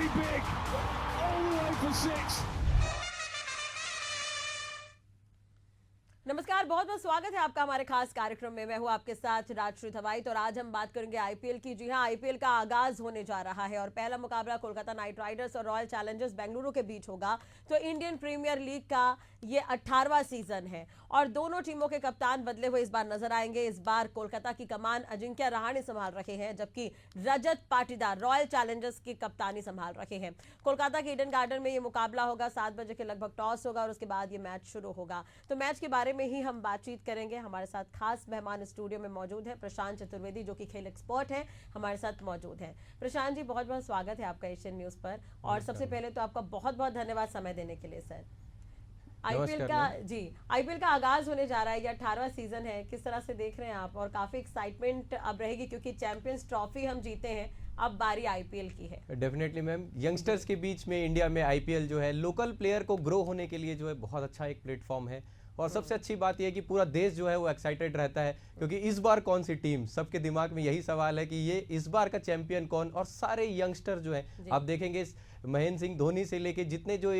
really big, all the way for 6. नमस्कार, बहुत बहुत स्वागत है आपका हमारे खास कार्यक्रम में। मैं हूं आपके साथ राजश्री थवाई। तो आज हम बात करेंगे आईपीएल की। जी हां, आईपीएल का आगाज होने जा रहा है और पहला मुकाबला कोलकाता नाइट राइडर्स और रॉयल चैलेंजर्स बेंगलुरु के बीच होगा। तो इंडियन प्रीमियर लीग का ये 18वां सीजन है और दोनों टीमों के कप्तान बदले हुए इस बार नजर आएंगे। इस बार कोलकाता की कमान अजिंक्य रहाणे संभाल रहे हैं, जबकि रजत पाटीदार रॉयल चैलेंजर्स की कप्तानी संभाल रहे हैं। कोलकाता के ईडन गार्डन में ये मुकाबला होगा। 7 बजे के लगभग टॉस होगा और उसके बाद ये मैच शुरू होगा। तो मैच के बारे में ही हम बातचीत करेंगे। हमारे साथ खास मेहमान स्टूडियो में मौजूद है प्रशांत चतुर्वेदी, जो कि खेल एक्सपर्ट हैं, हमारे साथ मौजूद हैं। प्रशांत जी, बहुत बहुत स्वागत है आपका एशियन न्यूज पर। और सबसे पहले तो आपका बहुत बहुत धन्यवाद समय देने के लिए सर। आईपीएल का आगाज होने जा रहा है, ये 18वां सीजन है। किस तरह से देख रहे हैं आप? और काफी एक्साइटमेंट अब रहेगी क्योंकि चैंपियंस ट्रॉफी हम जीते हैं, अब बारी आईपीएल की है। डेफिनेटली मैम, यंगस्टर्स के बीच में इंडिया में आईपीएल जो है लोकल प्लेयर को ग्रो होने के लिए जो है बहुत अच्छा एक प्लेटफॉर्म है। और सबसे अच्छी बात यह है कि पूरा देश जो है वो एक्साइटेड रहता है, क्योंकि इस बार कौन सी टीम, सबके दिमाग में यही सवाल है कि ये इस बार का चैंपियन कौन। और सारे यंगस्टर जो है, आप देखेंगे महेंद्र सिंह धोनी से लेके जितने जो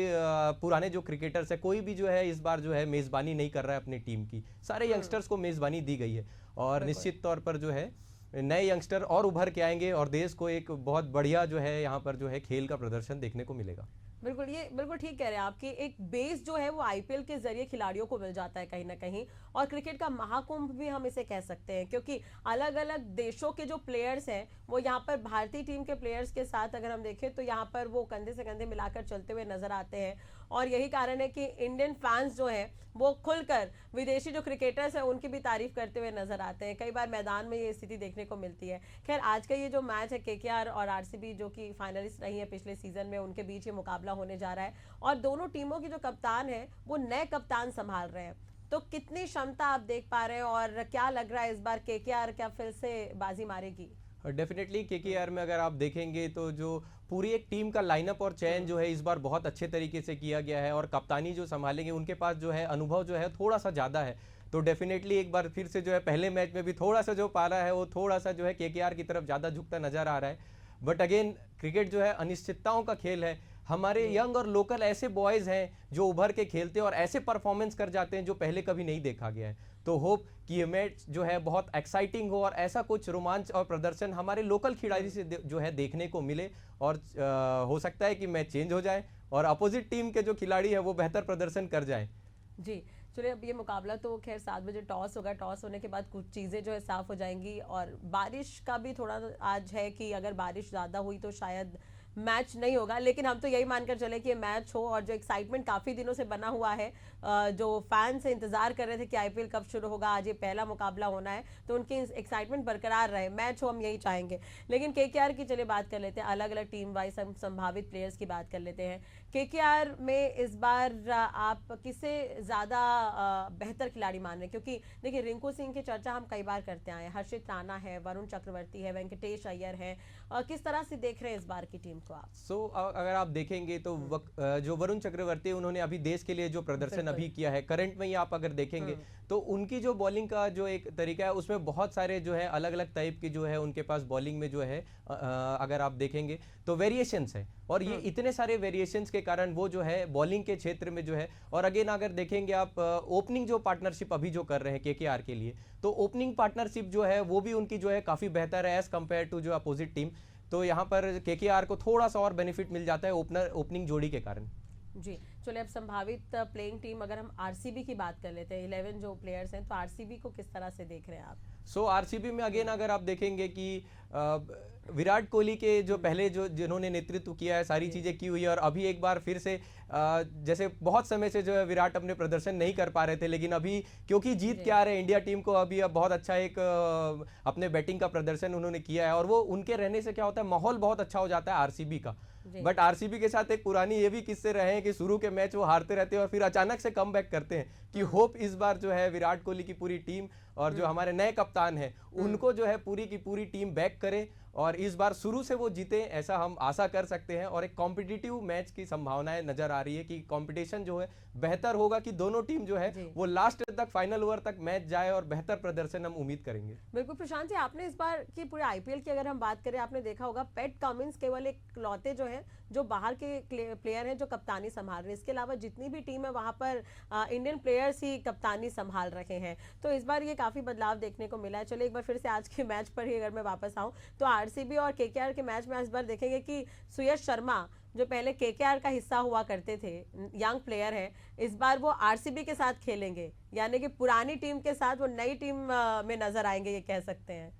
पुराने जो क्रिकेटर्स है, कोई भी जो है इस बार जो है मेजबानी नहीं कर रहा है अपनी टीम की। सारे यंगस्टर्स को मेजबानी दी गई है और निश्चित तौर पर जो है नए यंगस्टर और उभर के आएंगे और देश को एक बहुत बढ़िया जो है यहाँ पर जो है खेल का प्रदर्शन देखने को मिलेगा। बिल्कुल, ये बिल्कुल ठीक कह रहे हैं आपकी। एक बेस जो है वो आईपीएल के जरिए खिलाड़ियों को मिल जाता है कहीं ना कहीं, और क्रिकेट का महाकुंभ भी हम इसे कह सकते हैं, क्योंकि अलग अलग देशों के जो प्लेयर्स हैं वो यहाँ पर भारतीय टीम के प्लेयर्स के साथ अगर हम देखें तो यहाँ पर वो कंधे से कंधे मिलाकर चलते हुए नजर आते हैं। और यही कारण है कि इंडियन फैंस जो हैं वो खुलकर विदेशी जो क्रिकेटर्स हैं उनकी भी तारीफ करते हुए नजर आते हैं। कई बार मैदान में ये स्थिति देखने को मिलती है। खैर, आज का ये जो मैच है केकेआर और आरसीबी, जो कि फाइनलिस्ट रही है पिछले सीजन में, उनके बीच ये मुकाबला होने जा रहा है और दोनों टीमों की जो कप्तान है वो नए कप्तान संभाल रहे हैं। तो कितनी क्षमता आप देख पा रहे हैं और क्या लग रहा है इस बार केकेआर क्या फिर से बाजी मारेगी? डेफिनेटली केकेआर में अगर आप देखेंगे तो जो पूरी एक टीम का लाइनअप और चयन जो है इस बार बहुत अच्छे तरीके से किया गया है और कप्तानी जो संभालेंगे उनके पास जो है अनुभव जो है थोड़ा सा ज़्यादा है। तो डेफिनेटली एक बार फिर से जो है पहले मैच में भी थोड़ा सा जो पारा है वो थोड़ा सा जो है केकेआर की तरफ ज़्यादा झुकता नजर आ रहा है। बट अगेन क्रिकेट जो है अनिश्चितताओं का खेल है। हमारे यंग और लोकल ऐसे बॉयज़ हैं जो उभर के खेलते हैं और ऐसे परफॉर्मेंस कर जाते हैं जो पहले कभी नहीं देखा गया है। तो होप कि ये मैच जो है बहुत एक्साइटिंग हो और ऐसा कुछ रोमांच और प्रदर्शन हमारे लोकल खिलाड़ी से जो है देखने को मिले। और हो सकता है कि मैच चेंज हो जाए और अपोजिट टीम के जो खिलाड़ी है वो बेहतर प्रदर्शन कर जाए। जी चलिए, अब ये मुकाबला तो खैर 7 बजे टॉस होगा। टॉस होने के बाद कुछ चीज़ें जो है साफ हो जाएंगी और बारिश का भी थोड़ा आज है कि अगर बारिश ज़्यादा हुई तो शायद मैच नहीं होगा, लेकिन हम तो यही मानकर चले कि ये मैच हो। और जो एक्साइटमेंट काफ़ी दिनों से बना हुआ है, जो फैंस इंतजार कर रहे थे कि आईपीएल कब शुरू होगा, आज ये पहला मुकाबला होना है, तो उनकी एक्साइटमेंट बरकरार रहे, मैच हो, हम यही चाहेंगे। लेकिन केकेआर की चलिए बात कर लेते हैं, अलग अलग टीम वाइज हम संभावित प्लेयर्स की बात कर लेते हैं। केकेआर में इस बार आप किसे ज़्यादा बेहतर खिलाड़ी मान रहे हैं? क्योंकि देखिए, रिंकू सिंह की चर्चा हम कई बार करते आए हैं, हर्षित राणा है, वरुण चक्रवर्ती है, वेंकटेश अय्यर है। किस तरह से देख रहे हैं इस बार की टीम को आप? अगर आप देखेंगे तो जो वरुण चक्रवर्ती उन्होंने अभी देश के लिए जो प्रदर्शन अभी किया है करंट में ही आप अगर देखेंगे तो उनकी जो बॉलिंग का जो एक तरीका है उसमें बहुत सारे जो है अलग अलग टाइप की जो है उनके पास बॉलिंग में जो है अगर आप देखेंगे तो वेरिएशंस है। और ये इतने सारे वेरिएशंस के कारण वो जो है बॉलिंग के क्षेत्र में जो है, और अगेन अगर देखेंगे आप ओपनिंग जो पार्टनरशिप अभी जो कर रहे हैं केकेआर के लिए, तो ओपनिंग पार्टनरशिप जो है वो भी उनकी जो है काफ़ी बेहतर है एज कंपेयर टू जो अपोजिट टीम। तो यहाँ पर केकेआर को थोड़ा सा और बेनिफिट मिल जाता है ओपनिंग जोड़ी के कारण। जी चलिए, अब संभावित प्लेइंग टीम अगर हम आरसीबी की बात कर लेते हैं, 11 जो प्लेयर्स हैं, तो आरसीबी को किस तरह से देख रहे हैं आप? आरसीबी में अगेन अगर आप देखेंगे कि विराट कोहली के जो पहले जो जिन्होंने नेतृत्व किया है, सारी चीज़ें की हुई है, और अभी एक बार फिर से जैसे बहुत समय से जो है विराट अपने प्रदर्शन नहीं कर पा रहे थे, लेकिन अभी क्योंकि जीत के आ रहे हैं इंडिया टीम को, अभी अब बहुत अच्छा एक अपने बैटिंग का प्रदर्शन उन्होंने किया है, और वो उनके रहने से क्या होता है, माहौल बहुत अच्छा हो जाता है आरसीबी का। बट आरसीबी के साथ एक पुरानी ये भी किस्से रहे हैं कि शुरू के मैच वो हारते रहते हैं और फिर अचानक से कम बैक करते हैं। कि होप इस बार जो है विराट कोहली की पूरी टीम और जो हमारे नए कप्तान हैं उनको जो है पूरी की पूरी टीम बैक करे और इस बार शुरू से वो जीते ऐसा हम आशा कर सकते हैं, और एक कॉम्पिटिटिव मैच की संभावनाएं नजर आ रही है कि कंपटीशन जो है बेहतर होगा, कि दोनों टीम जो है वो लास्ट तक, फाइनल ओवर तक मैच जाए और बेहतर प्रदर्शन हम उम्मीद करेंगे। बिल्कुल प्रशांत जी, आपने इस बार की पूरे आईपीएल की अगर हम बात करें, आपने देखा होगा पैट कमिंस केवल एक लौते जो है जो बाहर के प्लेयर हैं जो कप्तानी संभाल रहे हैं, इसके अलावा जितनी भी टीम है वहां पर इंडियन प्लेयर्स ही कप्तानी संभाल रहे हैं। तो इस बार ये काफी बदलाव देखने को मिला है। चलिए एक बार फिर से आज के मैच पर ही अगर मैं वापस आऊं तो आरसीबी और केकेआर के मैच में इस बार देखेंगे कि सुयश शर्मा जो पहले केकेआर का हिस्सा हुआ करते थे, यंग प्लेयर है, इस बार वो आरसीबी के साथ खेलेंगे, यानी कि पुरानी टीम के साथ वो नई टीम में नजर आएंगे, ये कह सकते हैं।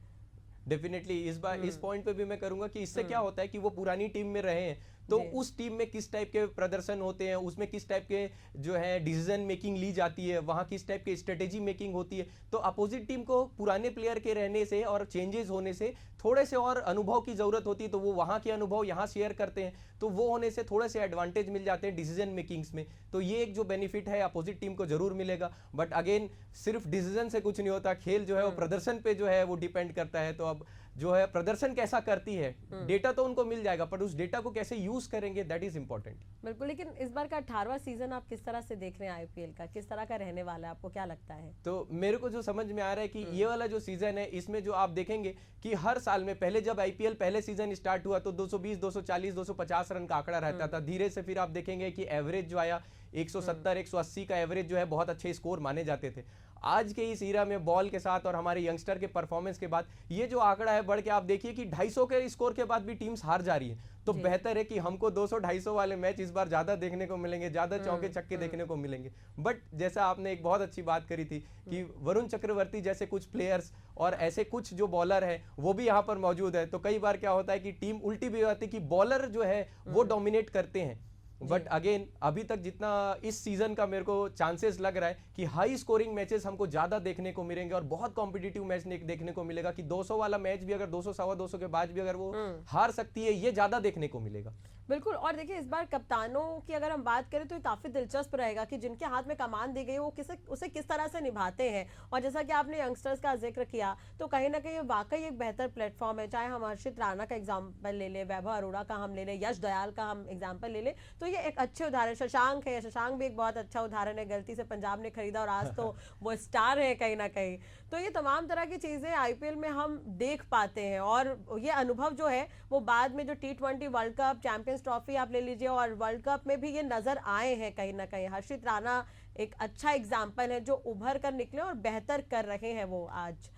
डेफिनेटली इस बार इस पॉइंट पे भी मैं करूंगा कि इससे क्या होता है कि वो पुरानी टीम में रहे हैं, तो उस टीम में किस टाइप के प्रदर्शन होते हैं, उसमें किस टाइप के जो है डिसीजन मेकिंग ली जाती है, वहां किस टाइप की स्ट्रेटेजी मेकिंग होती है, तो अपोजिट टीम को पुराने प्लेयर के रहने से और चेंजेस होने से थोड़े से और अनुभव की जरूरत होती है, तो वो वहां के अनुभव यहाँ शेयर करते हैं, तो वो होने से थोड़े से एडवांटेज मिल जाते हैं डिसीजन मेकिंग्स में। तो ये एक जो बेनिफिट है अपोजिट टीम को जरूर मिलेगा। बट अगेन सिर्फ डिसीजन से कुछ नहीं होता, खेल जो है वो प्रदर्शन पे जो है वो डिपेंड करता है। तो अब जो है प्रदर्शन कैसा करती है, डेटा तो उनको मिल जाएगा, पर उस डेटा को कैसे यूज करेंगे दैट इज इंपॉर्टेंट। बिल्कुल, लेकिन इस बार का 18वां सीजन आप किस तरह से देख रहे हैं, आईपीएल का किस तरह का रहने वाला है, आपको क्या लगता है? तो मेरे को जो समझ में आ रहा है कि ये वाला जो सीजन है इसमें जो आप देखेंगे कि हर साल में पहले जब आईपीएल पहले सीजन स्टार्ट हुआ तो 220, 240, 250 रन का आंकड़ा रहता था। धीरे से फिर आप देखेंगे कि एवरेज जो आया 170, 180 का एवरेज जो है बहुत अच्छे स्कोर माने जाते थे। आज के इस ईरा में बॉल के साथ और हमारे यंगस्टर के परफॉर्मेंस के बाद ये जो आंकड़ा है बढ़ के आप देखिए कि 250 के स्कोर के बाद भी टीम्स हार जा रही है। तो बेहतर है कि हमको 200-250 वाले मैच इस बार ज्यादा देखने को मिलेंगे, ज्यादा चौके छक्के देखने को मिलेंगे। बट जैसा आपने एक बहुत अच्छी बात करी थी कि वरुण चक्रवर्ती जैसे कुछ प्लेयर्स और ऐसे कुछ जो बॉलर है वो भी यहाँ पर मौजूद है, तो कई बार क्या होता है कि टीम उल्टी भी होती है कि बॉलर जो है वो डोमिनेट करते हैं। बट अगेन अभी तक जितना इस सीजन का मेरे को चांसेस लग रहा है कि हाई स्कोरिंग मैचेस हमको ज्यादा देखने को मिलेंगे और बहुत कॉम्पिटिटिव मैच देखने को मिलेगा, कि 200 वाला मैच भी अगर 200, 250 के बाद भी अगर वो हार सकती है, ये ज्यादा देखने को मिलेगा। बिल्कुल, और देखिए इस बार कप्तानों की अगर हम बात करें तो ये काफी दिलचस्प रहेगा कि जिनके हाथ में कमान दी गई वो उसे किस तरह से निभाते हैं। और जैसा कि आपने यंगस्टर्स का जिक्र किया तो कहीं ना कहीं वाकई एक बेहतर प्लेटफॉर्म है, चाहे हम हर्षित राणा का एग्जाम्पल ले ले, वैभव अरोड़ा का हम ले ले, यश दयाल का हम एग्जाम्पल ले ले, तो ये एक अच्छे उदाहरण। शशांक है, शशांक भी एक बहुत अच्छा उदाहरण है, गलती से पंजाब ने खरीदा और आज तो वो स्टार है कहीं ना कहीं। तो ये तमाम तरह की चीजें आईपीएल में हम देख पाते हैं, और ये अनुभव जो है वो बाद में जो T20 world cup, champions trophy आप ले लीजिए, और वर्ल्ड कप में भी ये नजर आए हैं कहीं ना कहीं। हर्षित राणा एक अच्छा एग्जाम्पल है जो उभर कर निकले और बेहतर कर रहे हैं वो आज।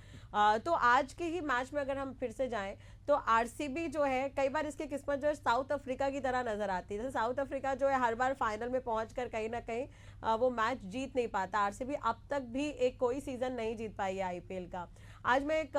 तो आज के ही मैच में अगर हम फिर से जाएं तो आरसीबी जो है कई बार इसकी किस्मत जो है साउथ अफ्रीका की तरह नजर आती है। जैसे साउथ अफ्रीका जो है हर बार फाइनल में पहुंचकर कहीं ना कहीं वो मैच जीत नहीं पाता, आरसीबी अब तक भी एक कोई सीजन नहीं जीत पाई है आईपीएल का। आज मैं एक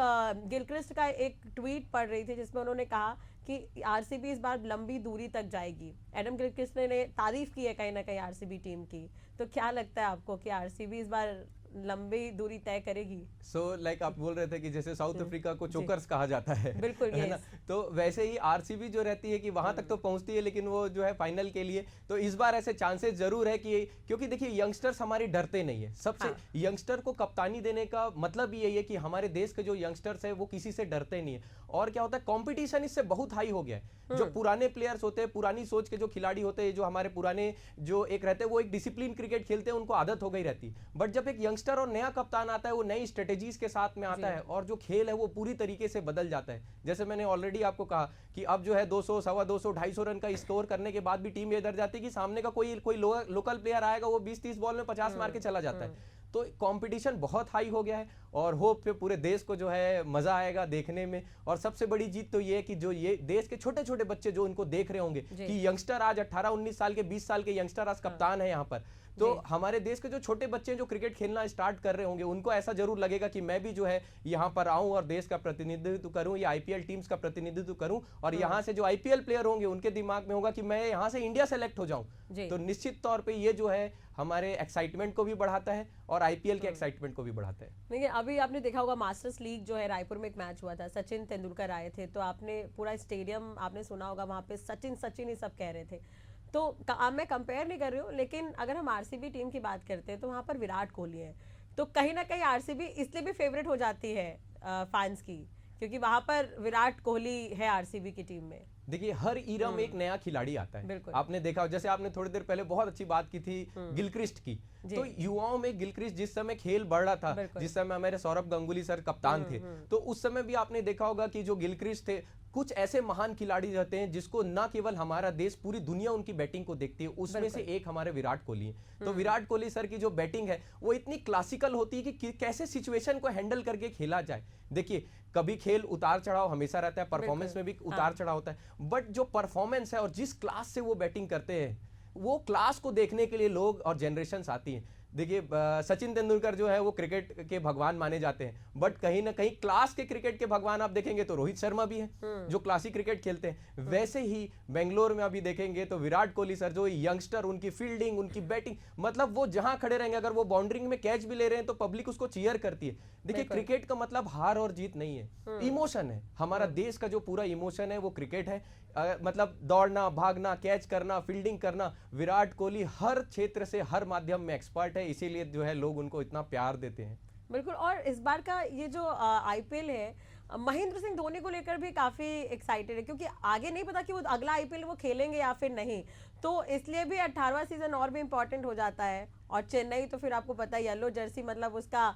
गिलक्रिस्ट का एक ट्वीट पढ़ रही थी जिसमें उन्होंने कहा कि आरसीबी इस बार लंबी दूरी तक जाएगी। एडम गिलक्रिस्ट ने तारीफ की है कहीं ना कहीं आरसीबी टीम की, तो क्या लगता है आपको कि आरसीबी इस बार लंबी दूरी तय करेगी? सो लाइक आप बोल रहे थे कि जैसे साउथ अफ्रीका को चोकर्स कहा जाता है, बिल्कुल, है ना, तो वैसे ही आरसीबी जो रहती है कि वहां तक तो पहुंचती है लेकिन वो जो है फाइनल के लिए, तो इस बार ऐसे चांसेस जरूर है कि, क्योंकि देखिए यंगस्टर्स हमारे डरते नहीं है सबसे। यंगस्टर को कप्तानी देने का मतलब यही है कि हमारे देश के जो यंगस्टर्स है वो किसी से डरते नहीं है। और क्या होता है, कंपटीशन इससे बहुत हाई हो गया है। जो पुराने प्लेयर्स होते हैं, पुरानी सोच के जो खिलाड़ी होते हैं, जो हमारे पुराने जो एक रहते हैं वो एक डिसिप्लिन क्रिकेट खेलते हैं, उनको आदत हो गई रहती है। बट जब एक यंगस्टर और नया कप्तान आता है वो नई स्ट्रेटेजीज के साथ में आता है और जो खेल है वो पूरी तरीके से बदल जाता है। जैसे मैंने ऑलरेडी आपको कहा कि अब जो है 200, 250, 250 रन का स्कोर करने के बाद भी टीम ये डर जाती है कि सामने का कोई लोकल प्लेयर आएगा वो 20-30 बॉल में 50 मार के चला जाता है। तो कंपटीशन बहुत हाई हो गया है और होप पे पूरे देश को जो है मजा आएगा देखने में। और सबसे बड़ी जीत तो ये है कि जो ये देश के छोटे छोटे बच्चे जो इनको देख रहे होंगे कि यंगस्टर आज 18-19 साल के, 20 साल के यंगस्टर आज कप्तान है यहाँ पर, तो हमारे देश के जो छोटे बच्चे जो क्रिकेट खेलना स्टार्ट कर रहे होंगे उनको ऐसा जरूर लगेगा कि मैं भी जो है यहाँ पर आऊं और देश का प्रतिनिधित्व करूं या आईपीएल टीम्स का प्रतिनिधित्व करूं, और यहाँ से जो आईपीएल प्लेयर होंगे उनके दिमाग में होगा कि मैं यहाँ से इंडिया सेलेक्ट हो जाऊं। तो निश्चित तौर पे ये जो है हमारे एक्साइटमेंट को भी बढ़ाता है और आईपीएल के एक्साइटमेंट को भी बढ़ाता है। देखिए अभी आपने देखा होगा मास्टर्स लीग जो है रायपुर में एक मैच हुआ था, सचिन तेंदुलकर आए थे, तो आपने पूरा स्टेडियम आपने सुना होगा वहां पे सचिन सचिन ही सब कह रहे थे। तो मैं कंपेयर नहीं कर रही हूँ, लेकिन अगर हम आरसीबी टीम की बात करते हैं तो वहां पर विराट कोहली है, तो कहीं ना कहीं आरसीबी इसलिए भी फेवरेट हो जाती है फैंस की क्योंकि वहां पर विराट कोहली है आरसीबी की टीम में। देखिए हर ईरा में एक नया खिलाड़ी आता है। आपने देखा, जैसे आपने थोड़ी देर पहले बहुत अच्छी बात की थी गिलक्रिस्ट की, तो युवाओं में गिलक्रिस्ट जिस समय खेल बढ़ रहा था, जिस समय हमारे सौरभ गांगुली सर कप्तान थे, तो उस समय भी आपने देखा होगा कि जो गिलक्रिस्ट थे, कुछ ऐसे महान खिलाड़ी रहते हैं जिसको ना केवल हमारा देश, पूरी दुनिया उनकी बैटिंग को देखती है। उसमें से एक हमारे विराट कोहली है। तो विराट कोहली सर की जो बैटिंग है वो इतनी क्लासिकल होती है कि कैसे सिचुएशन को हैंडल करके खेला जाए। देखिए कभी खेल उतार चढ़ाव हमेशा रहता है, परफॉर्मेंस में भी उतार चढ़ाव होता है, बट जो परफॉर्मेंस है और जिस क्लास से वो बैटिंग करते हैं, वो क्लास को देखने के लिए लोग और जनरेशंस आती हैं। देखिए सचिन तेंदुलकर जो है वो क्रिकेट के भगवान माने जाते हैं, बट कहीं ना कहीं क्लास के क्रिकेट के भगवान आप देखेंगे तो रोहित शर्मा भी हैं जो क्लासिक क्रिकेट खेलते हैं। वैसे ही बेंगलोर में अभी देखेंगे तो विराट कोहली सर जो यंगस्टर, उनकी फील्डिंग, उनकी बैटिंग, मतलब वो जहां खड़े रहेंगे, अगर वो बाउंड्री में कैच भी ले रहे हैं तो पब्लिक उसको चीयर करती है। देखिए क्रिकेट का मतलब हार और जीत नहीं है, इमोशन है। हमारा देश का जो पूरा इमोशन है वो क्रिकेट है। मतलब दौड़ना, भागना, कैच करना, फील्डिंग करना, विराट कोहली हर क्षेत्र से, हर माध्यम में एक्सपर्ट है, इसीलिए जो है लोग उनको इतना प्यार देते हैं। बिल्कुल। और इस बार का ये जो आईपीएल है, महेंद्र सिंह धोनी को लेकर भी काफी एक्साइटेड है, क्योंकि आगे नहीं पता कि वो अगला आईपीएल वो खेलेंगे या फिर नहीं, तो इसलिए भी 18वां सीजन और भी इंपॉर्टेंट हो जाता है। और चेन्नई तो फिर आपको पता है, येलो जर्सी मतलब उसका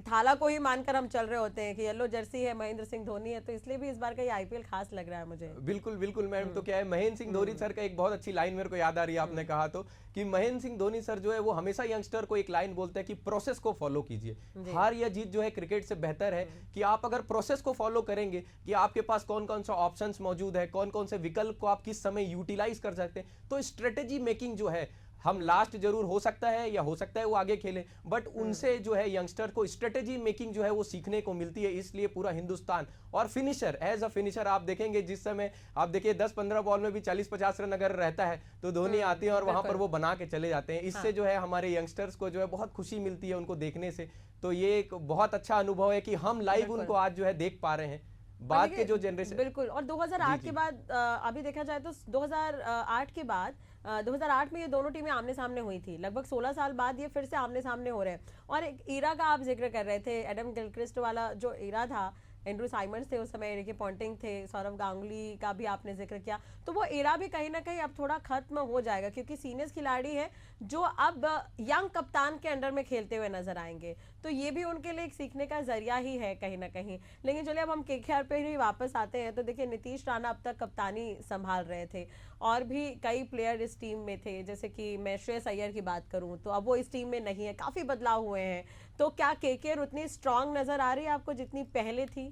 थाला को ही मानकर हम चल रहे होते हैं कि येलो जर्सी है, महेंद्र सिंह धोनी है, तो इसलिए भी इस बार का ये आईपीएल खास लग रहा है मुझे। बिल्कुल बिल्कुल मैडम। तो क्या है, महेंद्र सिंह धोनी सर का एक बहुत अच्छी लाइन मेरे को याद आ रही है, आपने कहा तो, कि महेंद्र सिंह धोनी सर जो है वो हमेशा यंगस्टर को एक लाइन बोलते हैं कि प्रोसेस को फॉलो कीजिए। हार या जीत जो है क्रिकेट से बेहतर है कि आप अगर प्रोसेस को फॉलो करेंगे, कि आपके पास कौन कौन सा ऑप्शंस मौजूद है, कौन कौन से विकल्प को आप किस समय यूटिलाइज कर सकते हैं, तो स्ट्रेटेजी मेकिंग जो है, हम लास्ट जरूर हो सकता है या हो सकता है वो आगे खेले, बट उनसे जो है यंगस्टर को स्ट्रेटेजी मेकिंग जो है वो सीखने को मिलती है। इसलिए पूरा हिंदुस्तान, और फिनिशर, एज अ फिनिशर आप देखेंगे जिस समय आप देखिए 10-15 बॉल में भी 40-50 रन अगर रहता है तो धोनी आते हैं और वहां पर वो बना के चले जाते हैं। इससे जो है हमारे यंगस्टर्स को जो है बहुत खुशी मिलती है उनको देखने से। तो ये एक बहुत अच्छा अनुभव है कि हम लाइव उनको आज जो है देख पा रहे हैं, बाद के जो जनरेशन। बिल्कुल। और 2008 के बाद अभी देखा जाए तो 2008 के बाद 2008 में ये दोनों टीमें आमने सामने हुई थी, लगभग 16 साल बाद ये फिर से आमने सामने हो रहे हैं। और एक ईरा का आप जिक्र कर रहे थे, एडम गिलक्रिस्ट वाला जो ईरा था, एंड्रू साइमंड्स थे उस समय, रिकी पॉन्टिंग थे, सौरभ गांगुली का भी आपने जिक्र किया, तो वो एरा भी कहीं ना कहीं अब थोड़ा खत्म हो जाएगा, क्योंकि सीनियर्स खिलाड़ी हैं जो अब यंग कप्तान के अंडर में खेलते हुए नजर आएंगे, तो ये भी उनके लिए एक सीखने का जरिया ही है कहीं ना कहीं। लेकिन चलिए अब हम केकेआर पे ही वापस आते हैं, तो देखिए नीतीश राणा अब तक कप्तानी संभाल रहे थे और भी कई प्लेयर इस टीम में थे, जैसे कि मैं श्रेयस अय्यर की बात करूं तो अब वो इस टीम में नहीं है, काफी बदलाव हुए हैं। तो क्या केकेआर उतनी स्ट्रांग नजर आ रही है आपको जितनी पहले थी?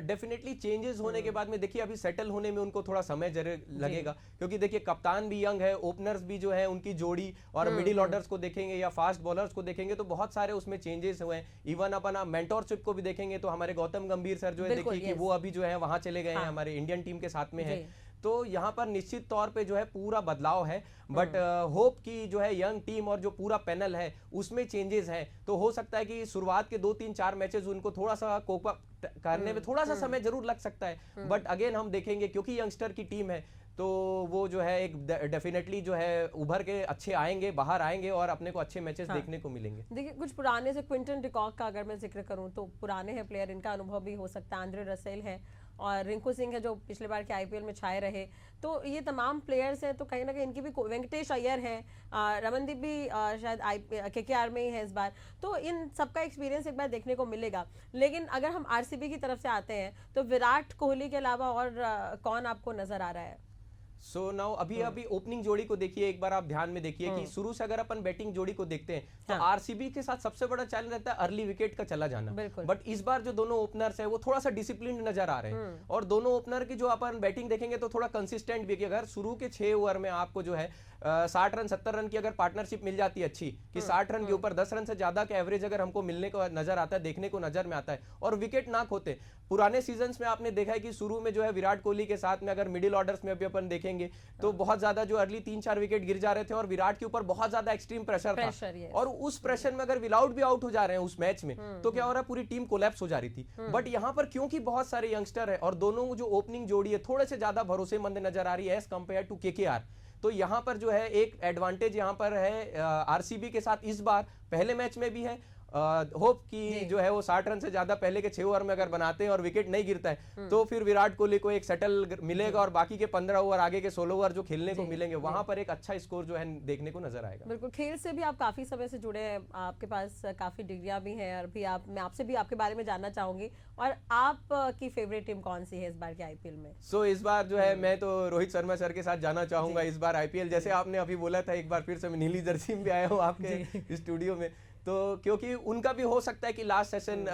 डेफिनेटली चेंजेस होने के बाद में देखिए अभी सेटल होने में उनको थोड़ा समय जरूर लगेगा, क्योंकि देखिए कप्तान भी यंग है, ओपनर्स भी जो है उनकी जोड़ी, और मिडिल ऑर्डर्स को देखेंगे या फास्ट बॉलर्स को देखेंगे तो बहुत सारे उसमें चेंजेस हुए हैं। इवन अपना मेंटोरशिप को भी देखेंगे तो हमारे गौतम गंभीर सर जो है देखिए कि वो अभी जो है वहां चले गए हैं, हमारे इंडियन टीम के साथ में है, तो यहाँ पर निश्चित तौर पे जो है पूरा बदलाव है। बट होप की जो है यंग टीम और जो पूरा पैनल है उसमें चेंजेस हैं, तो हो सकता है कि शुरुआत के 2-3-4 मैचेस उनको थोड़ा सा कोप अप करने में थोड़ा सा समय जरूर लग सकता है, बट अगेन हम देखेंगे क्योंकि यंगस्टर की टीम है तो वो जो है एक डेफिनेटली जो है उभर के अच्छे आएंगे, बाहर आएंगे और अपने को अच्छे मैचेस देखने को मिलेंगे। देखिए कुछ पुराने से क्विंटन डिकॉक का अगर मैं जिक्र करूं तो पुराने हैं प्लेयर, इनका अनुभव भी हो सकता है, आंद्रे रसेल है और रिंकू सिंह है जो पिछले बार के आईपीएल में छाए रहे, तो ये तमाम प्लेयर्स हैं, तो कहीं ना कहीं इनकी भी, वेंकटेश अय्यर हैं, रमनदीप भी शायद केकेआर में ही है इस बार, तो इन सबका एक्सपीरियंस एक बार देखने को मिलेगा। लेकिन अगर हम आरसीबी की तरफ से आते हैं तो विराट कोहली के अलावा और कौन आपको नजर आ रहा है? सो नाउ अभी ओपनिंग जोड़ी को देखिए, एक बार आप ध्यान में देखिए कि शुरू से अगर अपन बैटिंग जोड़ी को देखते हैं तो आरसीबी के साथ सबसे बड़ा चैलेंज रहता है अर्ली विकेट का चला जाना, बट इस बार जो दोनों ओपनर्स है वो थोड़ा सा डिसिप्लिन नजर आ रहे हैं, और दोनों ओपनर की जो अपन बैटिंग देखेंगे तो थोड़ा कंसिस्टेंट भी, अगर शुरू के 6 ओवर में आपको जो है 60 रन 70 रन की अगर पार्टनरशिप मिल जाती है अच्छी, कि 60 रन के ऊपर 10 रन से ज्यादा का एवरेज अगर हमको मिलने को नजर आता है, देखने को नजर में आता है, और विकेट नाक होते, पुराने सीजन्स में आपने देखा है कि शुरू में जो है विराट कोहली के साथ में अगर मिडिल ऑर्डर्स में भी अपन देखेंगे तो बहुत ज्यादा जो अर्ली 3-4 विकेट गिर जा रहे थे और विराट के ऊपर बहुत ज्यादा एक्सट्रीम प्रेशर था, और उस प्रेशर में अगर विलाउट भी आउट हो जा रहे हैं उस मैच में तो क्या हो रहा है, पूरी टीम कोलैप्स हो जा रही थी। बट यहाँ पर क्योंकि बहुत सारे यंगस्टर है और दोनों जो ओपनिंग जोड़ी है थोड़े से ज्यादा भरोसेमंद नजर आ रही है एज कंपेयर टू केकेआर, तो यहाँ पर जो है एक एडवांटेज यहाँ पर है आरसीबी के साथ इस बार पहले मैच में भी है, होप कि जो है वो 60 रन से ज्यादा पहले के 6 ओवर में अगर बनाते हैं और विकेट नहीं गिरता है तो फिर विराट कोहली को एक सेटल मिलेगा और बाकी के 15 ओवर आगे के 16 ओवर जो खेलने को मिलेंगे वहां पर एक अच्छा स्कोर जो है देखने को नजर आएगा। बिल्कुल, खेल से भी आप काफी समय से जुड़े हैं, आपके पास काफी डिग्रियां भी हैं और भी मैं आपसे भी आपके बारे में जानना चाहूंगी। और आप की फेवरेट टीम कौन सी है इस बार के आईपीएल में? इस बार जो है मैं तो रोहित शर्मा सर के साथ जाना चाहूंगा इस बार आईपीएल। जैसे आपने अभी बोला था, एक बार फिर से मैं नीली जर्सी में भी आया हूँ आपके स्टूडियो में, तो क्योंकि उनका भी हो सकता है कि लास्ट सेशन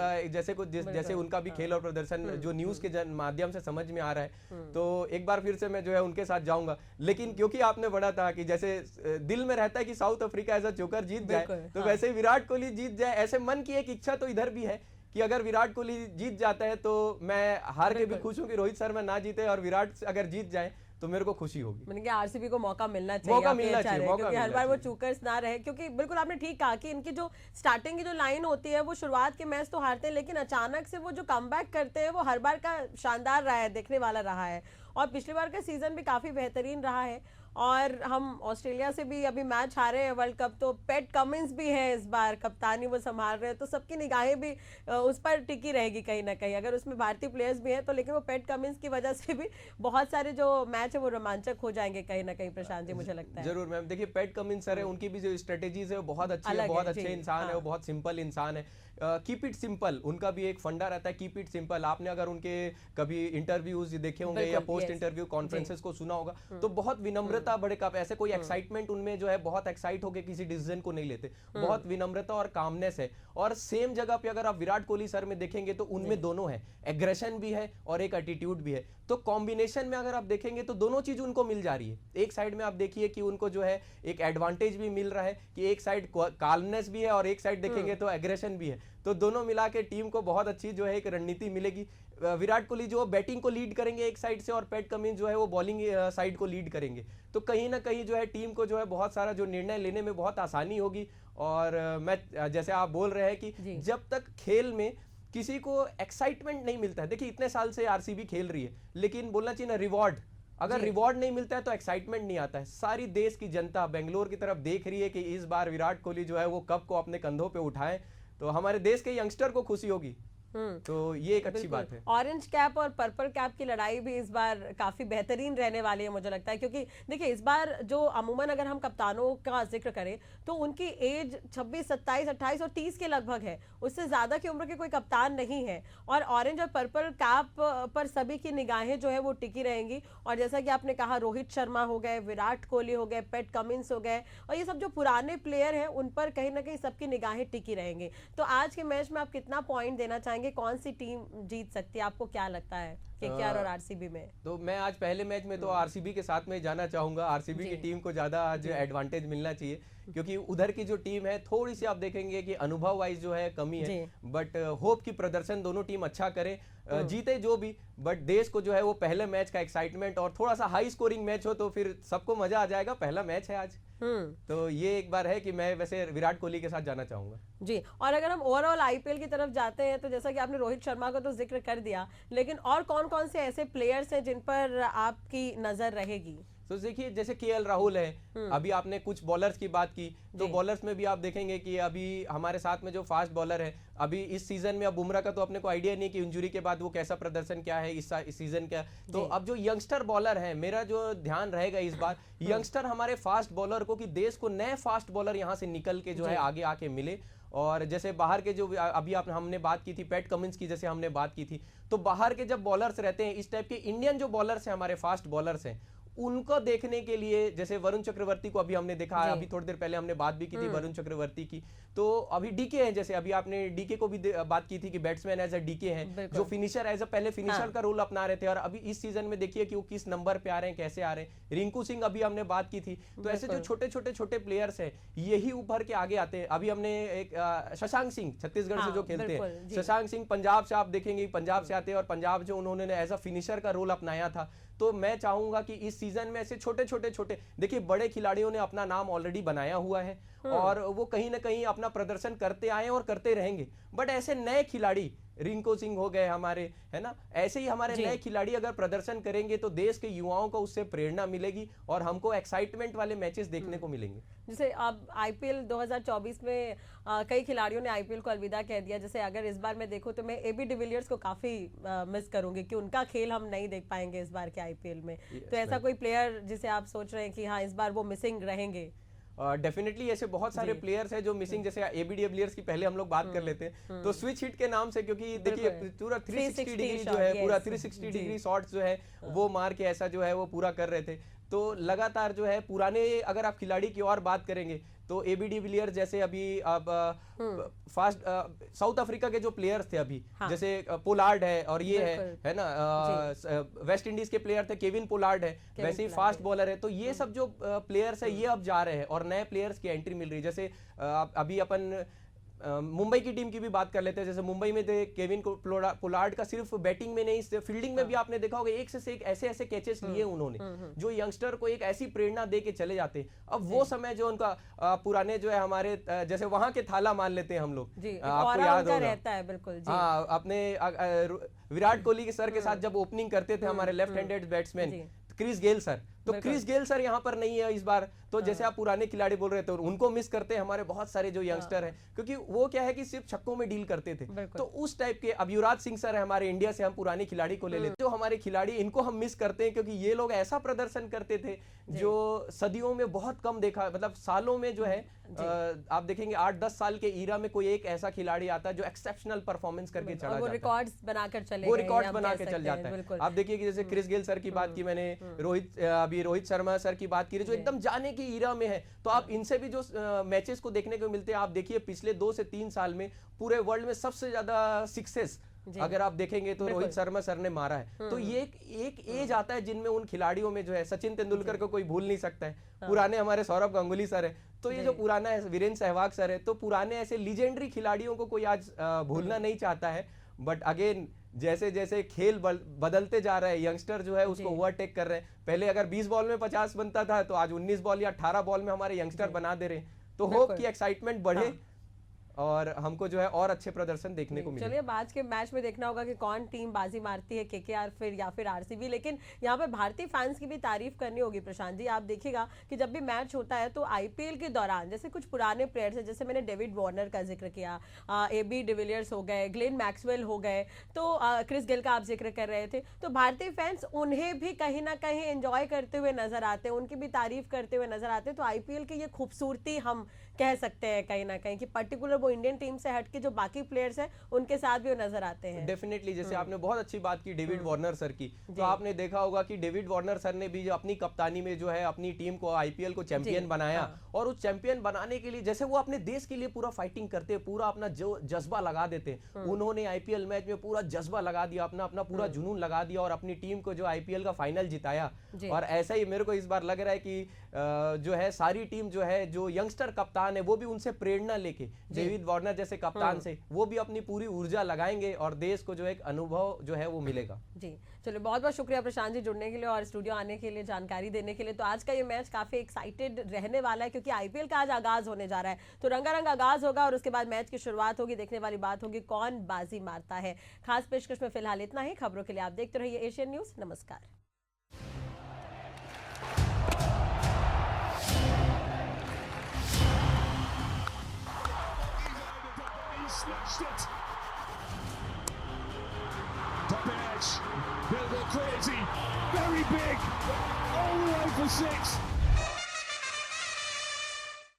जैसे उनका भी खेल और प्रदर्शन जो न्यूज के माध्यम से समझ में आ रहा है, तो एक बार फिर से मैं जो है उनके साथ जाऊंगा। लेकिन क्योंकि आपने बढ़ा था कि जैसे दिल में रहता है कि South Africa as a joker जीत जाए, तो वैसे विराट कोहली जीत जाए, ऐसे मन की एक इच्छा तो इधर भी है कि अगर विराट कोहली जीत जाता है तो मैं हार के भी खुश हूं कि रोहित शर्मा ना जीते, और विराट अगर जीत जाए तो मेरे को खुशी होगी। मैंने कहा आरसीबी को मौका मिलना चाहिए, क्योंकि हर बार वो चूकर्स ना रहे। क्योंकि बिल्कुल आपने ठीक कहा कि इनकी जो स्टार्टिंग की जो लाइन होती है वो शुरुआत के मैच तो हारते हैं, लेकिन अचानक से वो जो कमबैक करते हैं वो हर बार का शानदार रहा है, देखने वाला रहा है। और पिछली बार का सीजन भी काफी बेहतरीन रहा है। और हम ऑस्ट्रेलिया से भी अभी मैच हारे हैं वर्ल्ड कप, तो पैट कमिंस भी है इस बार, कप्तानी वो संभाल रहे हैं, तो सबकी निगाहें भी उस पर टिकी रहेगी कहीं ना कहीं। अगर उसमें भारतीय प्लेयर्स भी हैं तो, लेकिन वो पैट कमिंस की वजह से भी बहुत सारे जो मैच है वो रोमांचक हो जाएंगे कहीं ना कहीं। प्रशांत जी, मुझे लगता है जरूर मैम, देखिए पैट कमिंस सर है, उनकी भी जो स्ट्रेटेजीज है वो बहुत अच्छी है, बहुत अच्छे इंसान है, वो बहुत सिंपल इंसान है। कीप इट सिंपल उनका भी एक फंडा रहता है, कीप इट सिंपल। आपने अगर उनके कभी इंटरव्यूज देखे होंगे या पोस्ट इंटरव्यू कॉन्फ्रेंसेस को सुना होगा, तो बहुत विनम्रता, बड़े कप ऐसे कोई एक्साइटमेंट उनमें जो है, बहुत एक्साइट होकर किसी डिसीजन को नहीं लेते, बहुत विनम्रता और कामनेस है। और सेम जगह पे अगर आप विराट कोहली सर में देखेंगे तो उनमें दोनों है, एग्रेशन भी है और एक एटीट्यूड भी है। तो कॉम्बिनेशन में अगर आप देखेंगे तो दोनों चीज उनको मिल जा रही है। एक साइड में आप देखिए कि उनको जो है एक एडवांटेज भी मिल रहा है कि एक साइड काल्मनेस भी है और एक साइड देखेंगे तो एग्रेशन भी है। तो दोनों मिला के टीम को बहुत अच्छी जो है एक रणनीति मिलेगी। विराट कोहली जो बैटिंग को लीड करेंगे एक साइड से, और पैट कमिंस जो है वो बॉलिंग साइड को लीड करेंगे, तो कहीं ना कहीं जो है टीम को जो है बहुत सारा जो निर्णय लेने में बहुत आसानी होगी। और मैं जैसे आप बोल रहे हैं कि जब तक खेल में किसी को एक्साइटमेंट नहीं मिलता है, देखिए इतने साल से आरसीबी खेल रही है, लेकिन बोलना चाहिए ना रिवॉर्ड, अगर रिवॉर्ड नहीं मिलता है तो एक्साइटमेंट नहीं आता है। सारी देश की जनता बेंगलोर की तरफ देख रही है कि इस बार विराट कोहली जो है वो कप को अपने कंधों पे उठाए, तो हमारे देश के यंगस्टर को खुशी होगी। तो ये एक अच्छी बात है। ऑरेंज कैप और पर्पल कैप की लड़ाई भी इस बार काफी बेहतरीन रहने वाली है मुझे लगता है, क्योंकि देखिए इस बार जो अमूमन अगर हम कप्तानों का जिक्र करें तो उनकी एज 26, 27, 28 और 30 के लगभग है, उससे ज्यादा की उम्र के कोई कप्तान नहीं है। और ऑरेंज और पर्पल कैप पर सभी की निगाहें जो है वो टिकी रहेंगी। और जैसा कि आपने कहा, रोहित शर्मा हो गए, विराट कोहली हो गए, पैट कमिंस हो गए, और ये सब जो पुराने प्लेयर हैं उन पर कहीं ना कहीं सबकी निगाहें टिकी रहेंगी। तो आज के मैच में आप कितना पॉइंट देना चाहेंगे, कौन सी टीम जीत सकती है, आपको क्या लगता है केकेआर और आरसीबी में? तो मैं आज पहले मैच में तो आरसीबी के साथ में जाना चाहूंगा। आरसीबी की टीम को ज्यादा आज एडवांटेज मिलना चाहिए, क्योंकि उधर की जो टीम है थोड़ी सी आप देखेंगे कि अनुभव वाइज जो है कमी है, बट होप की प्रदर्शन दोनों टीम अच्छा करे, जीते जो भी, बट देश को जो है वो पहले मैच का एक्साइटमेंट और थोड़ा सा हाई स्कोरिंग मैच हो तो फिर सबको मजा आ जाएगा। पहला मैच है आज, तो ये एक बार है कि मैं वैसे विराट कोहली के साथ जाना चाहूंगा जी। और अगर हम ओवरऑल आईपीएल की तरफ जाते हैं तो जैसा कि आपने रोहित शर्मा का तो जिक्र कर दिया, लेकिन और कौन कौन से ऐसे प्लेयर्स हैं जिन पर आपकी नजर रहेगी? तो देखिए जैसे केएल राहुल है, अभी आपने कुछ बॉलर्स की बात की, तो बॉलर्स में भी आप देखेंगे कि अभी हमारे साथ में जो फास्ट बॉलर है अभी इस सीजन में, अब बुमराह का तो अपने को आइडिया नहीं कि इंजरी के बाद वो कैसा प्रदर्शन क्या है इस सीजन का, तो अब जो यंगस्टर बॉलर है, मेरा जो ध्यान रहेगा इस बार यंगस्टर हमारे फास्ट बॉलर को, कि देश को नए फास्ट बॉलर यहाँ से निकल के जो है आगे आके मिले। और जैसे बाहर के जो अभी हमने बात की थी पैट कमिंस की, जैसे हमने बात की थी, तो बाहर के जब बॉलर्स रहते हैं इस टाइप के, इंडियन जो बॉलर्स हैं हमारे फास्ट बॉलर्स हैं, उनको देखने के लिए, जैसे वरुण चक्रवर्ती को अभी हमने देखा, अभी थोड़ी देर पहले हमने बात भी की थी वरुण चक्रवर्ती की, तो अभी डीके हैं, जैसे अभी आपने डीके को भी बात की थी कि बैट्समैन एज अ डीके हैं, जो फिनिशर एज अ पहले फिनिशर का रोल अपना रहे थे, और अभी इस सीजन में देखिए कि वो किस नंबर पे आ रहे हैं, कैसे आ रहे हैं। रिंकू सिंह अभी हमने बात की थी, तो ऐसे जो छोटे छोटे प्लेयर्स हैं यही उभर के आगे आते हैं। अभी हमने एक शशांक सिंह छत्तीसगढ़ से जो खेलते हैं, शशांक सिंह पंजाब से, आप देखेंगे पंजाब से आते हैं, और पंजाब जो उन्होंने एज अ फिनिशर का रोल अपनाया था। तो मैं चाहूंगा कि इस सीजन में ऐसे छोटे छोटे देखिए बड़े खिलाड़ियों ने अपना नाम ऑलरेडी बनाया हुआ है और वो कहीं ना कहीं अपना प्रदर्शन करते आए और करते रहेंगे, बट ऐसे नए खिलाड़ी रिंको सिंह हो गए हमारे, है ना, ऐसे ही हमारे जी। नए खिलाड़ी अगर प्रदर्शन करेंगे तो देश के युवाओं को उससे प्रेरणा मिलेगी और हमको एक्साइटमेंट वाले मैचेस देखने को मिलेंगे। जैसे अब आईपीएल 2024 में कई खिलाड़ियों ने आईपीएल को अलविदा कह दिया। जैसे अगर इस बार मैं देखूं तो मैं एबी डिविलियर्स को काफी मिस करूंगी कि उनका खेल हम नहीं देख पाएंगे इस बार के आईपीएल में। तो ऐसा कोई प्लेयर जिसे आप सोच रहे हैं कि हाँ इस बार वो मिसिंग रहेंगे? डेफिनेटली ऐसे बहुत सारे प्लेयर्स हैं जो मिसिंग, जैसे एबी डिविलियर्स की पहले हम लोग बात कर लेते हैं तो स्विच हिट के नाम से, क्योंकि देखिए पूरा 360 डिग्री जो है, पूरा 360 डिग्री शॉट्स जो है वो मार के ऐसा जो है वो पूरा कर रहे थे। तो लगातार जो है पुराने, अगर आप खिलाड़ी की और बात करेंगे तो एबी डिविलियर्स जैसे अभी अब फास्ट साउथ अफ्रीका के जो प्लेयर्स थे अभी, हाँ। जैसे पोलार्ड है और ये है ना, वेस्ट इंडीज के प्लेयर थे, केविन पोलार्ड है, वैसे ही फास्ट बॉलर है। तो ये सब जो प्लेयर्स है ये अब जा रहे हैं और नए प्लेयर्स की एंट्री मिल रही है। जैसे अभी अपन मुंबई की टीम की भी बात कर लेते हैं। जैसे मुंबई में थे केविन पोलार्ड का सिर्फ बैटिंग में नहीं, फील्डिंग में भी आपने देखा होगा एक से एक ऐसे ऐसे कैचेस लिए उन्होंने जो यंगस्टर को एक ऐसी प्रेरणा दे के चले जाते हैं। अब वो समय जो उनका पुराने जो है हमारे जैसे वहां के थाला मान लेते हैं हम लोग, आपको याद होगा रहता है बिल्कुल जी। हाँ, अपने विराट कोहली के सर के साथ जब ओपनिंग करते थे हमारे left handed batsman Chris Gayle sir, तो क्रिस गेल सर यहाँ पर नहीं है इस बार। तो जैसे आप पुराने खिलाड़ी बोल रहे थे उनको मिस करते हैं हमारे बहुत सारे जो यंगस्टर हैं, क्योंकि वो क्या है कि सिर्फ छक्कों में डील करते थे। तो उस टाइप के अब युवराज सिंह सर है हमारे इंडिया से, हम पुराने खिलाड़ी को ले लेते, जो हमारे खिलाड़ी इनको हम मिस करते हैं क्योंकि ये लोग ऐसा प्रदर्शन करते थे जो सदियों में बहुत कम देखा, मतलब सालों में जो है आप देखेंगे 8-10 साल के ईरा में कोई एक ऐसा खिलाड़ी आता है जो एक्सेप्शनल परफॉर्मेंस करके चला जाता है, रिकॉर्ड्स बनाकर चले, वो रिकॉर्ड्स बना के चल जाता है। आप देखिए कि जैसे क्रिस गेल सर की बात की मैंने, रोहित शर्मा सर की बात की जो एकदम जाने की ईरा में है, तो आप इनसे भी जो मैचेस को देखने को मिलते हैं, आप देखिए पिछले 2 से 3 साल में पूरे वर्ल्ड में सबसे ज्यादा सिक्सेस अगर आप देखेंगे तो रोहित शर्मा सर ने मारा है। तो ये एक एज आता है जिनमें उन खिलाड़ियों में जो है, सचिन तेंदुलकर को कोई भूल नहीं सकता है, पुराने हमारे सौरभ गांगुली सर है, तो ये जो पुराना है वीरेंद्र सहवाग सर है, तो पुराने ऐसे लीजेंडरी खिलाड़ियों को कोई आज भूलना नहीं चाहता है। बट अगेन जैसे जैसे खेल बदलते जा रहा है, यंगस्टर जो है उसको ओवरटेक कर रहे हैं। पहले अगर 20 बॉल में 50 बनता था तो आज 19 बॉल या 18 बॉल में हमारे यंगस्टर बना दे रहे हैं। तो होप कि एक्साइटमेंट बढ़े और हमको जो है और अच्छे प्रदर्शन देखने को मिले। चलिए आज के मैच में देखना होगा कि कौन टीम बाजी मारती है, केकेआर फिर या फिर आरसीबी। लेकिन यहाँ पे भारतीय फैंस की भी तारीफ करनी होगी प्रशांत जी। आप देखिएगा कि जब भी मैच होता है तो आईपीएल के दौरान जैसे कुछ पुराने प्लेयर्स हैं, जैसे मैंने डेविड वार्नर का जिक्र किया, एबी डिविलियर्स हो गए, ग्लेन मैक्सवेल हो गए, तो क्रिस गेल का आप जिक्र कर रहे थे, तो भारतीय फैंस उन्हें भी कहीं ना कहीं एंजॉय करते हुए नजर आते हैं, उनकी भी तारीफ करते हुए नजर आते हैं। तो आईपीएल की ये खूबसूरती हम कह सकते हैं कहीं ना कहीं कि पर्टिकुलर वो इंडियन टीम से हटके जो बाकी प्लेयर्स हैं उनके साथ भी वो नजर आते हैं। डेफिनेटली, जैसे आपने बहुत अच्छी बात की डेविड वार्नर सर की, तो आपने देखा होगा कि डेविड वार्नर सर ने भी जो अपनी कप्तानी में जो है अपनी टीम को आईपीएल को चैंपियन बनाया, और उस चैंपियन बनाने के लिए जैसे वो अपने देश के लिए पूरा फाइटिंग करते हैं, पूरा अपना जो जज्बा लगा देते हैं, उन्होंने आईपीएल मैच में पूरा जज्बा लगा दिया, अपना पूरा जुनून लगा दिया और अपनी टीम को जो आईपीएल का फाइनल जिताया। और ऐसा ही मेरे को इस बार लग रहा है कि जो है सारी टीम जो है, जो यंगस्टर कप्तान है वो भी उनसे प्रेरणा लेके डेविड वार्नर जैसे कप्तान से वो भी अपनी पूरी ऊर्जा लगाएंगे और देश को जो एक अनुभव जो है वो मिलेगा। जी चलिए, बहुत बहुत शुक्रिया प्रशांत जी जुड़ने के लिए और स्टूडियो आने के लिए, जानकारी देने के लिए। तो आज का ये मैच काफी एक्साइटेड रहने वाला है क्योंकि आईपीएल का आज आगाज होने जा रहा है, तो रंगारंग आगाज होगा और उसके बाद मैच की शुरुआत होगी। देखने वाली बात होगी कौन बाजी मारता है। खास पेशकश में फिलहाल इतना ही। खबरों के लिए आप देखते रहिए एशियन न्यूज। नमस्कार। Snatched it. Top edge. Bit of a crazy. Very big. All the way for 6.